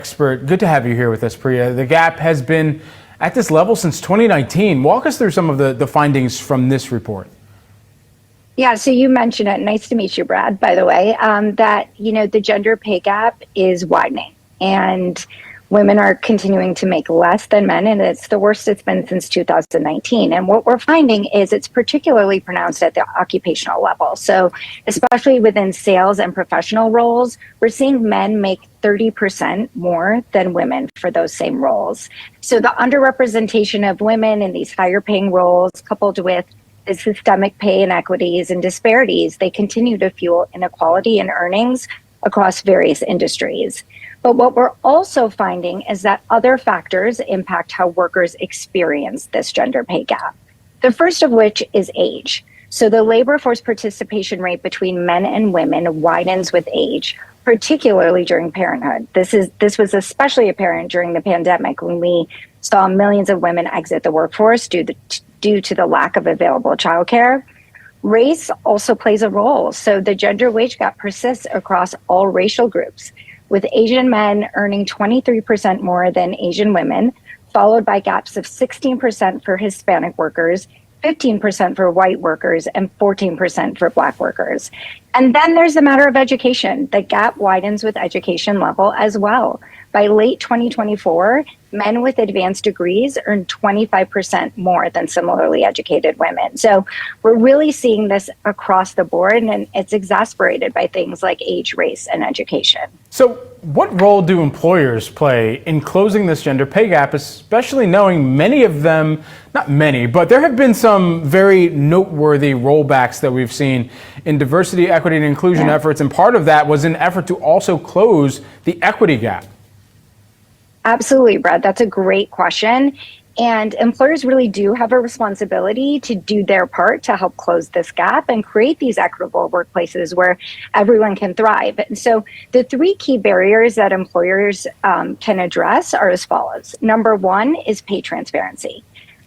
Expert. Good to have you here with us, Priya. The gap has been at this level since 2019. Walk us through some of the findings from this report. Yeah, so you mentioned it. Nice to meet you, Brad, by the way, that, the gender pay gap is widening and women are continuing to make less than men, and it's the worst it's been since 2019. And what we're finding is it's particularly pronounced at the occupational level. So especially within sales and professional roles, we're seeing men make 30% more than women for those same roles. So the underrepresentation of women in these higher paying roles, coupled with the systemic pay inequities and disparities, they continue to fuel inequality in earnings across various industries. But what we're also finding is that other factors impact how workers experience this gender pay gap. The first of which is age. So the labor force participation rate between men and women widens with age, particularly during parenthood. This was especially apparent during the pandemic when we saw millions of women exit the workforce due to the lack of available childcare. Race also plays a role. So the gender wage gap persists across all racial groups, with Asian men earning 23% more than Asian women, followed by gaps of 16% for Hispanic workers, 15% for white workers, and 14% for Black workers. And then there's the matter of education. The gap widens with education level as well. By late 2024, men with advanced degrees earn 25% more than similarly educated women. So we're really seeing this across the board, and it's exacerbated by things like age, race, and education. So what role do employers play in closing this gender pay gap, especially knowing many of them, not many, but there have been some very noteworthy rollbacks that we've seen in diversity, equity, and inclusion efforts, and part of that was an effort to also close the equity gap. Absolutely, Brad. That's a great question. And employers really do have a responsibility to do their part to help close this gap and create these equitable workplaces where everyone can thrive. And so the three key barriers that employers can address are as follows. Number one is pay transparency.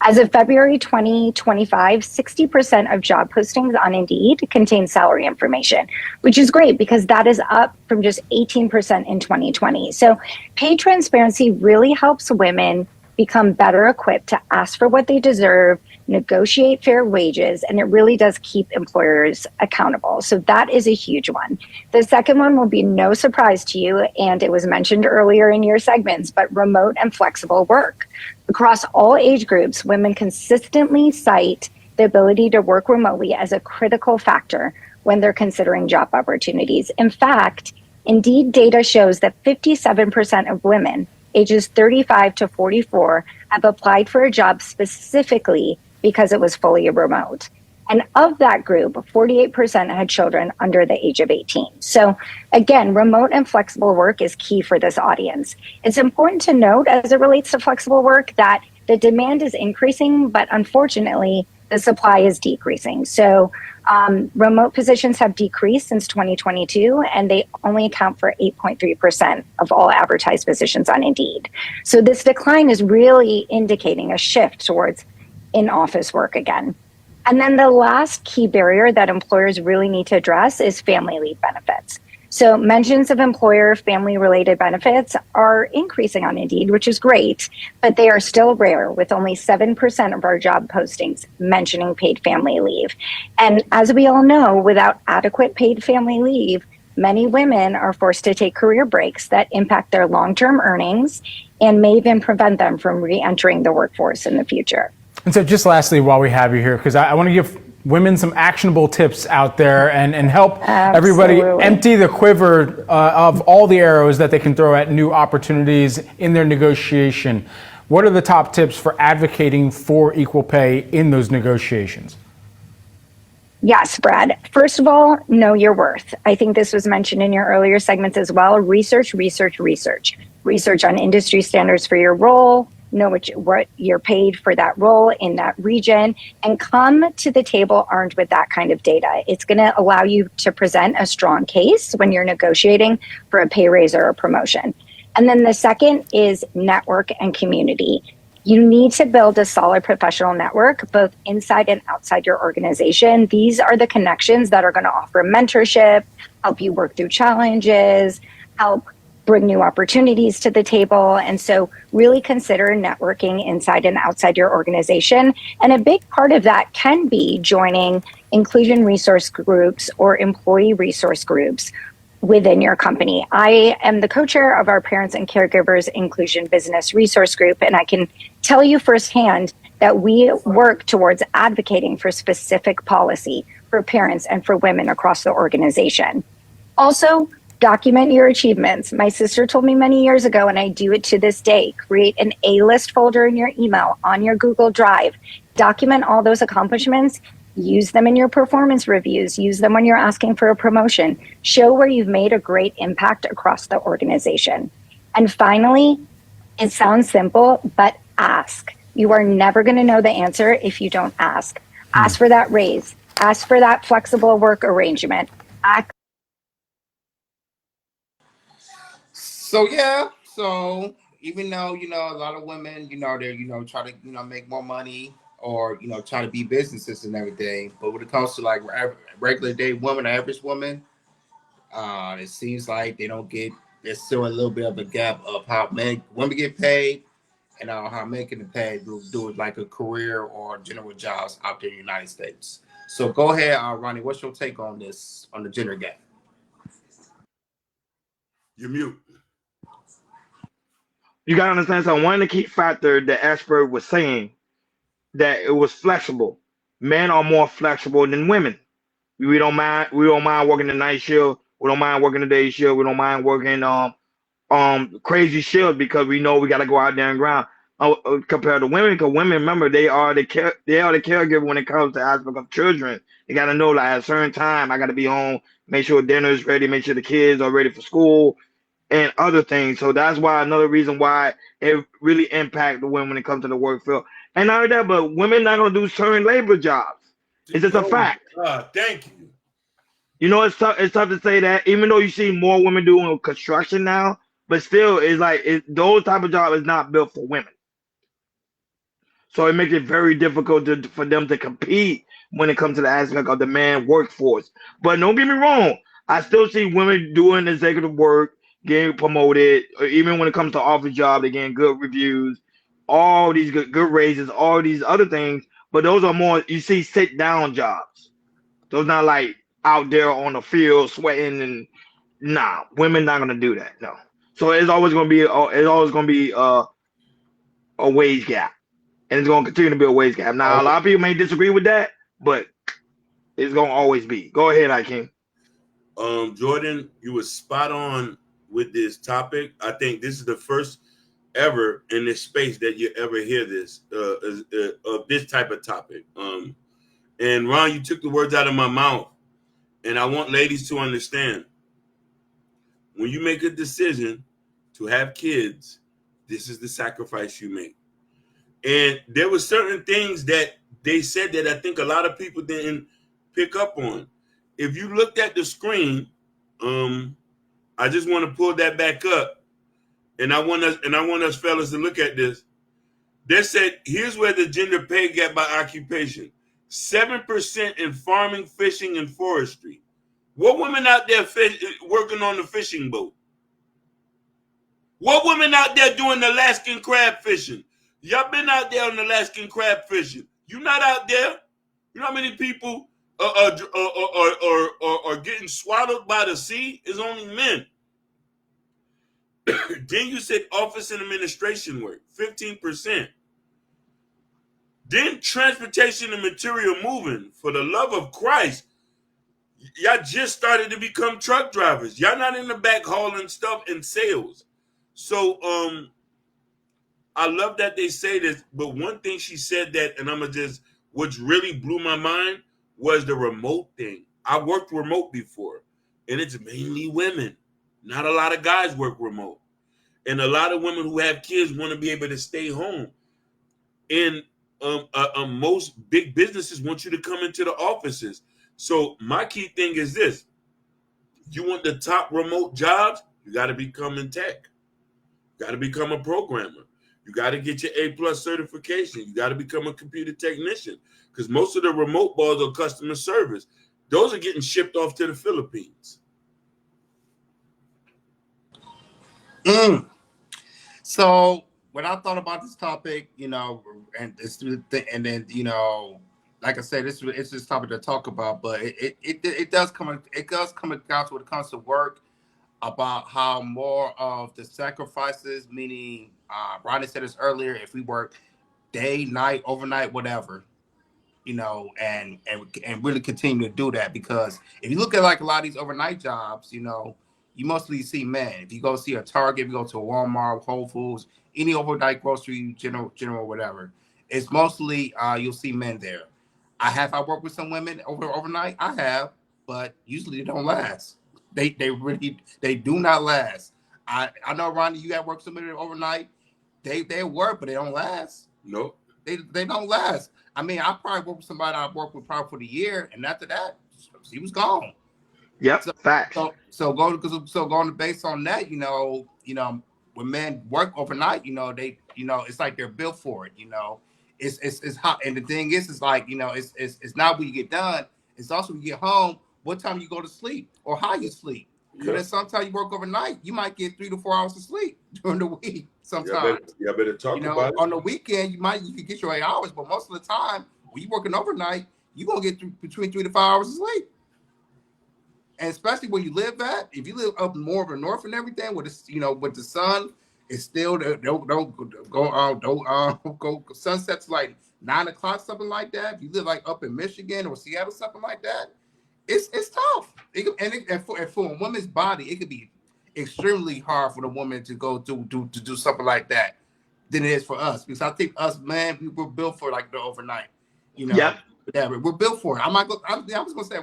As of February 2025, 60% of job postings on Indeed contain salary information, which is great because that is up from just 18% in 2020. So pay transparency really helps women become better equipped to ask for what they deserve, negotiate fair wages, and it really does keep employers accountable. So that is a huge one. The second one will be no surprise to you, and it was mentioned earlier in your segments, but remote and flexible work. Across all age groups, women consistently cite the ability to work remotely as a critical factor when they're considering job opportunities. In fact, Indeed data shows that 57% of women ages 35 to 44 have applied for a job specifically because it was fully remote. And of that group, 48% had children under the age of 18. So again, remote and flexible work is key for this audience. It's important to note as it relates to flexible work that the demand is increasing, but unfortunately, the supply is decreasing. So remote positions have decreased since 2022, and they only account for 8.3% of all advertised positions on Indeed. So this decline is really indicating a shift towards in-office work again. And then the last key barrier that employers really need to address is family leave benefits. So mentions of employer family-related benefits are increasing on Indeed, which is great, but they are still rare, with only 7% of our job postings mentioning paid family leave. And as we all know, without adequate paid family leave, many women are forced to take career breaks that impact their long-term earnings and may even prevent them from re-entering the workforce in the future. And so just lastly, while we have you here, because I want to give women some actionable tips out there and help everybody empty the quiver of all the arrows that they can throw at new opportunities in their negotiation. What are the top tips for advocating for equal pay in those negotiations? Yes, Brad. First of all, know your worth. I think this was mentioned in your earlier segments as well. Research. Research on industry standards for your role. Know what you're paid for that role in that region, and come to the table armed with that kind of data. It's going to allow you to present a strong case when you're negotiating for a pay raise or a promotion. And then the second is network and community. You need to build a solid professional network, both inside and outside your organization. These are the connections that are going to offer mentorship, help you work through challenges, help bring new opportunities to the table. And so really consider networking inside and outside your organization. And a big part of that can be joining inclusion resource groups or employee resource groups within your company. I am the co-chair of our Parents and Caregivers Inclusion Business Resource Group, and I can tell you firsthand that we work towards advocating for specific policy for parents and for women across the organization. Also, document your achievements. My sister told me many years ago, and I do it to this day, create an A-list folder in your email, on your Google Drive. Document all those accomplishments. Use them in your performance reviews. Use them when you're asking for a promotion. Show where you've made a great impact across the organization. And finally, it sounds simple, but ask. You are never going to know the answer if you don't ask. Ask for that raise. Ask for that flexible work arrangement. So yeah, so even though a lot of women, they're try to make more money or try to be businesses and everything, but when it comes to like regular day woman, average woman, it seems like they don't get. There's still a little bit of a gap of how women get paid and how men get paid to do it like a career or general jobs out there in the United States. So go ahead, Ronnie. What's your take on this on the gender gap? You're mute. You gotta understand something. One of the key factors that expert was saying that it was flexible. Men are more flexible than women. We don't mind. We don't mind working the night shift. We don't mind working the day shift. We don't mind working crazy shifts because we know we got to go out there and grind. Compared to women, because women, remember, they are the caregiver when it comes to aspect of children. They got to know like at a certain time I got to be home, make sure dinner is ready, make sure the kids are ready for school and other things. So that's why another reason why it really impacts the women when it comes to the work field. And not only that, but women not gonna do certain labor jobs. It's just a fact. Thank you. You know, it's tough to say that, even though you see more women doing construction now, but still, it's like those type of jobs is not built for women. So it makes it very difficult for them to compete when it comes to the aspect of the man workforce. But don't get me wrong, I still see women doing executive work, getting promoted, or even when it comes to office job, they're getting good reviews, all these good raises, all these other things. But those are more, you see, sit down jobs. Those not like out there on the field sweating and women not gonna do that. No. So it's always gonna be a wage gap, and it's gonna continue to be a wage gap. Now a lot of people may disagree with that, but it's gonna always be. Go ahead, Hakeem. Jordan, you were spot on with this topic. I think this is the first ever in this space that you ever hear this of this type of topic. And Ron, you took the words out of my mouth. And I want ladies to understand, when you make a decision to have kids, this is the sacrifice you make. And there were certain things that they said that I think a lot of people didn't pick up on. If you looked at the screen, I just want to pull that back up, and I want us fellas to look at this. They said, here's where the gender pay gap by occupation. 7% in farming, fishing, and forestry. What women out there working on the fishing boat? What women out there doing the Alaskan crab fishing? Y'all been out there on the Alaskan crab fishing. You not out there. You know how many people are getting swallowed by the sea? It's only men. Then you said office and administration work, 15%. Then transportation and material moving. For the love of Christ, y'all just started to become truck drivers. Y'all not in the back hauling stuff in sales. So I love that they say this, but one thing she said that, and which really blew my mind was the remote thing. I worked remote before, and it's mainly women. Not a lot of guys work remote. And a lot of women who have kids want to be able to stay home. And most big businesses want you to come into the offices. So my key thing is this. You want the top remote jobs, you got to become in tech. You got to become a programmer. You got to get your A+ certification. You got to become a computer technician, because most of the remote balls are customer service. Those are getting shipped off to the Philippines. Mm. So when I thought about this topic, you know, and this and then you know, like I said, it's this topic to talk about, but it does come down to when it comes to work about how more of the sacrifices, meaning Ronnie said this earlier, if we work day, night, overnight, whatever, you know, and really continue to do that. Because if you look at like a lot of these overnight jobs, you know, you mostly see men. If you go see a Target, if you go to a Walmart, Whole Foods, any overnight grocery, general whatever, it's mostly you'll see men there. I worked with some women overnight. I have, but usually they don't last. They do not last. I know, Ronnie, you got work with some women overnight. They work, but they don't last. No. They don't last. I mean, I probably worked with somebody I worked with probably for the year, and after that, he was gone. Yep, So facts. so going based on that, you know, when men work overnight, you know, it's like they're built for it. You know, it's hot, and the thing is like, you know, it's not when you get done. It's also when you get home, what time you go to sleep or how you sleep. Because Yep. sometimes you work overnight, you might get 3 to 4 hours of sleep during the week. Sometimes. Yeah, better talk You know, about it. on the weekend, you can get your 8 hours, but most of the time, when you're working overnight, you're gonna get between 3 to 5 hours of sleep. And especially where you live at, if you live up more of the north and everything, with the, you know, with the sun, it's still don't go sunsets like 9 o'clock, something like that. If you live like up in Michigan or Seattle, something like that, it's tough. And for a woman's body, it could be extremely hard for the woman to go to do something like that than it is for us. Because I think us, man, we were built for like the overnight. You know, Yep. yeah, we're built for it. I was gonna say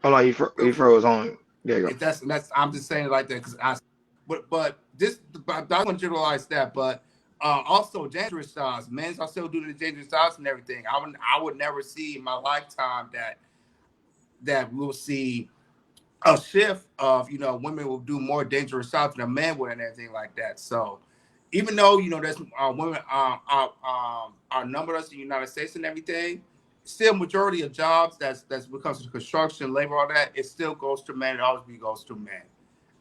Hold on, he froze on. There you go. if that's I'm just saying it like that because but I want to generalize that. But also dangerous jobs, men are still doing the dangerous jobs and everything. I would never see in my lifetime that we'll see a shift of, you know, women will do more dangerous jobs than men would and everything like that. So even though, you know, there's women outnumbered us in the United States and everything, still majority of jobs that's when it comes to construction, labor, all that, it still goes to men. It always goes to men.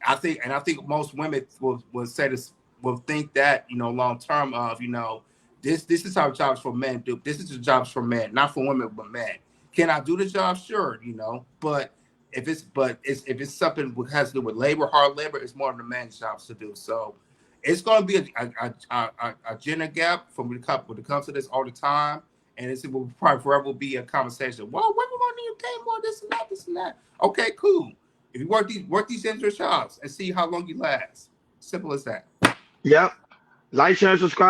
I think most women will say this, will think that, you know, long term of, you know, this is how jobs for men do. This is the jobs for men, not for women, but men. Can I do the job? Sure, you know, but if it's something that has to do with labor, hard labor, it's more of the men's jobs to do. So it's going to be a gender gap when it comes to this all the time, and it will probably forever be a conversation. Well, women want to pay more, this and that. Okay, cool. If you work these dangerous jobs and see how long you last, simple as that. Yep. Like, share, and subscribe.